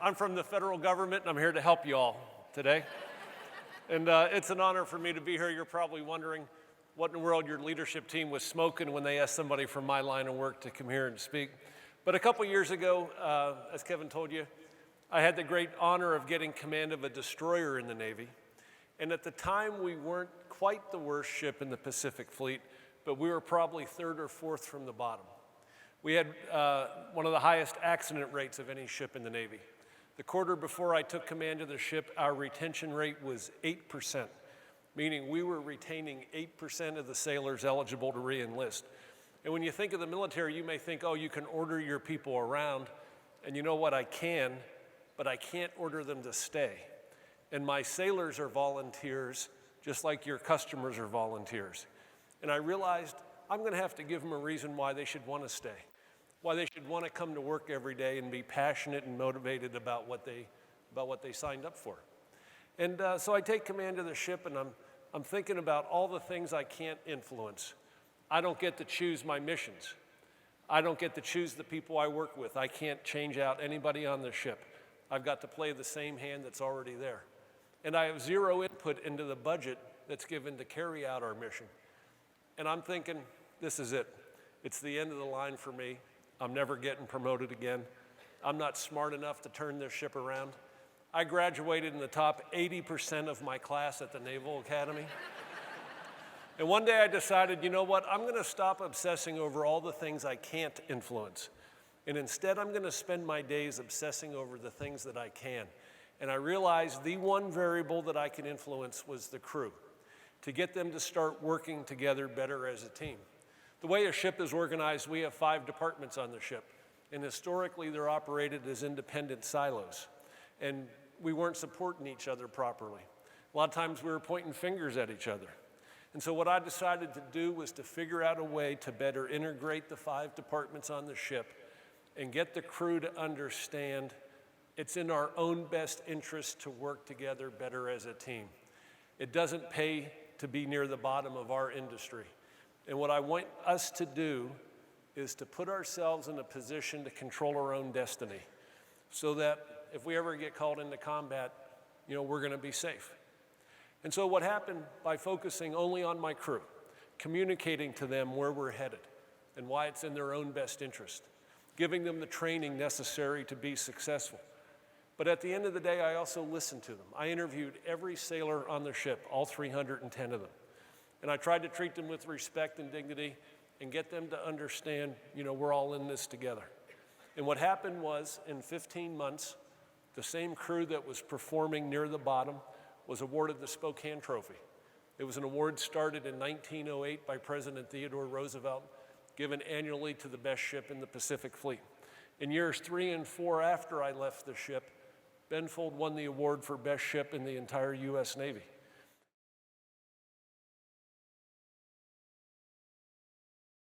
I'm from the federal government, and I'm here to help you all today. And it's an honor for me to be here. You're probably wondering what in the world your leadership team was smoking when they asked somebody from my line of work to come here and speak. But a couple years ago, as Kevin told you, I had the great honor of getting command of a destroyer in the Navy. And at the time, we weren't quite the worst ship in the Pacific Fleet, but we were probably third or fourth from the bottom. We had one of the highest accident rates of any ship in the Navy. The quarter before I took command of the ship, our retention rate was 8%, meaning we were retaining 8% of the sailors eligible to re-enlist. And when you think of the military, you may think, oh, you can order your people around, and you know what, I can, but I can't order them to stay. And my sailors are volunteers, just like your customers are volunteers. And I realized I'm gonna have to give them a reason why they should wanna stay, why they should wanna come to work every day and be passionate and motivated about what they signed up for. And so I take command of the ship, and I'm thinking about all the things I can't influence. I don't get to choose my missions. I don't get to choose the people I work with. I can't change out anybody on the ship. I've got to play the same hand that's already there. And I have zero input into the budget that's given to carry out our mission. And I'm thinking, this is it. It's the end of the line for me. I'm never getting promoted again. I'm not smart enough to turn this ship around. I graduated in the top 80% of my class at the Naval Academy. And one day I decided, you know what, I'm gonna stop obsessing over all the things I can't influence. And instead I'm gonna spend my days obsessing over the things that I can. And I realized the one variable that I can influence was the crew, to get them to start working together better as a team. The way a ship is organized, we have 5 departments on the ship, and historically they're operated as independent silos, and we weren't supporting each other properly. A lot of times we were pointing fingers at each other. And so what I decided to do was to figure out a way to better integrate the 5 departments on the ship and get the crew to understand it's in our own best interest to work together better as a team. It doesn't pay to be near the bottom of our industry. And what I want us to do is to put ourselves in a position to control our own destiny so that if we ever get called into combat, you know, we're gonna be safe. And so what happened by focusing only on my crew, communicating to them where we're headed and why it's in their own best interest, giving them the training necessary to be successful. But at the end of the day, I also listened to them. I interviewed every sailor on the ship, all 310 of them. And I tried to treat them with respect and dignity and get them to understand, you know, we're all in this together. And what happened was, in 15 months, the same crew that was performing near the bottom was awarded the Spokane Trophy. It was an award started in 1908 by President Theodore Roosevelt, given annually to the best ship in the Pacific Fleet. In years 3 and 4 after I left the ship, Benfold won the award for best ship in the entire US Navy.